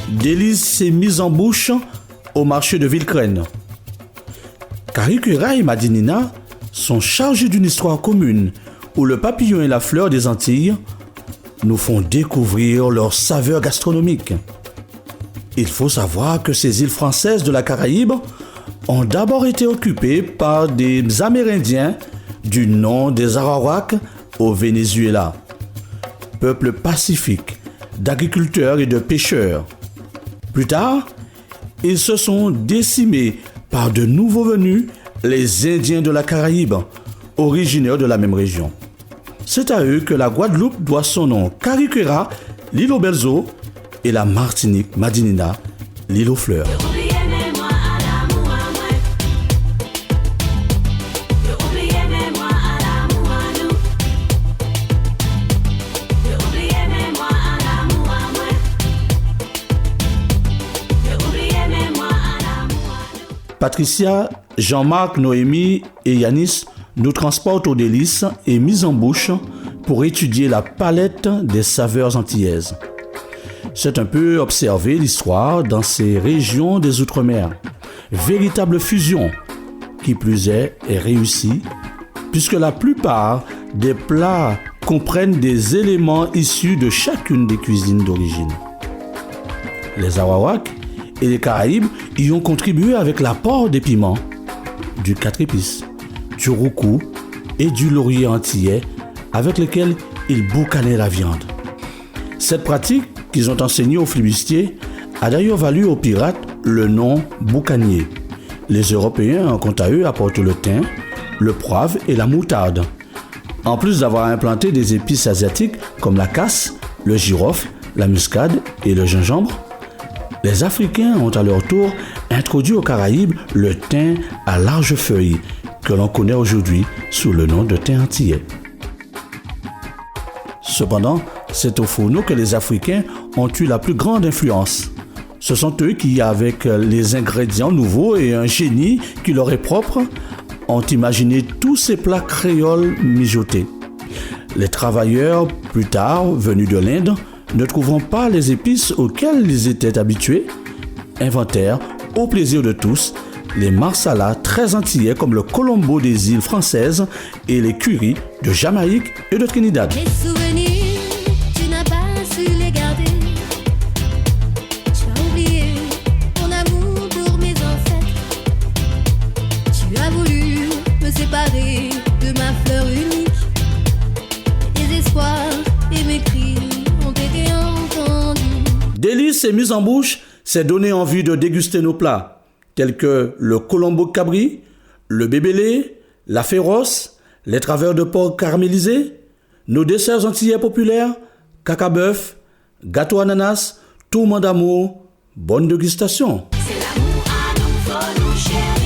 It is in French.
délices et mises en bouche au marché de Villecreine. Cariquera et Madinina sont chargés d'une histoire commune où le papillon et la fleur des Antilles nous font découvrir leurs saveurs gastronomiques. Il faut savoir que ces îles françaises de la Caraïbe ont d'abord été occupées par des Amérindiens du nom des Arawaks au Venezuela, peuple pacifique d'agriculteurs et de pêcheurs. Plus tard, ils se sont décimés par de nouveaux venus, les Indiens de la Caraïbe, originaires de la même région. C'est à eux que la Guadeloupe doit son nom Cariquera, l'île aux belles eaux, et la Martinique, Madinina, l'île aux fleurs. Patricia, Jean-Marc, Noémie et Yanis nous transportent aux délices et mises en bouche pour étudier la palette des saveurs antillaises. C'est un peu observer l'histoire dans ces régions des Outre-mer. Véritable fusion, qui plus est réussie, puisque la plupart des plats comprennent des éléments issus de chacune des cuisines d'origine. Les Arawaks et les Caraïbes y ont contribué avec l'apport des piments, du 4 épices, du roucou et du laurier antillais avec lesquels ils boucanaient la viande. Cette pratique qu'ils ont enseignée aux flibustiers a d'ailleurs valu aux pirates le nom boucanier. Les Européens, quant à eux, apportent le thym, le poivre et la moutarde. En plus d'avoir implanté des épices asiatiques comme la casse, le girofle, la muscade et le gingembre, les Africains ont à leur tour introduit aux Caraïbes le thym à large feuille, que l'on connaît aujourd'hui sous le nom de thym antillais. Cependant, c'est au fourneau que les Africains ont eu la plus grande influence. Ce sont eux qui, avec les ingrédients nouveaux et un génie qui leur est propre, ont imaginé tous ces plats créoles mijotés. Les travailleurs, plus tard venus de l'Inde, ne trouvant pas les épices auxquelles ils étaient habitués, inventèrent, au plaisir de tous, les marsala très antillais comme le colombo des îles françaises et les currys de Jamaïque et de Trinidad. Les souvenirs, tu n'as pas su les garder. Tu as oublié ton amour pour mes ancêtres. Tu as voulu me séparer de ma fleur unique. Mes espoirs et mes cris ont été entendus. Délices et mises en bouche, c'est donner envie de déguster nos plats, tels que le colombo de cabri, le bébélé, la féroce, les travers de porc caramélisés, nos desserts antillais populaires, cacabeuf, gâteau ananas, tourment d'amour. Bonne dégustation. C'est l'amour à nous, faut nous chercher.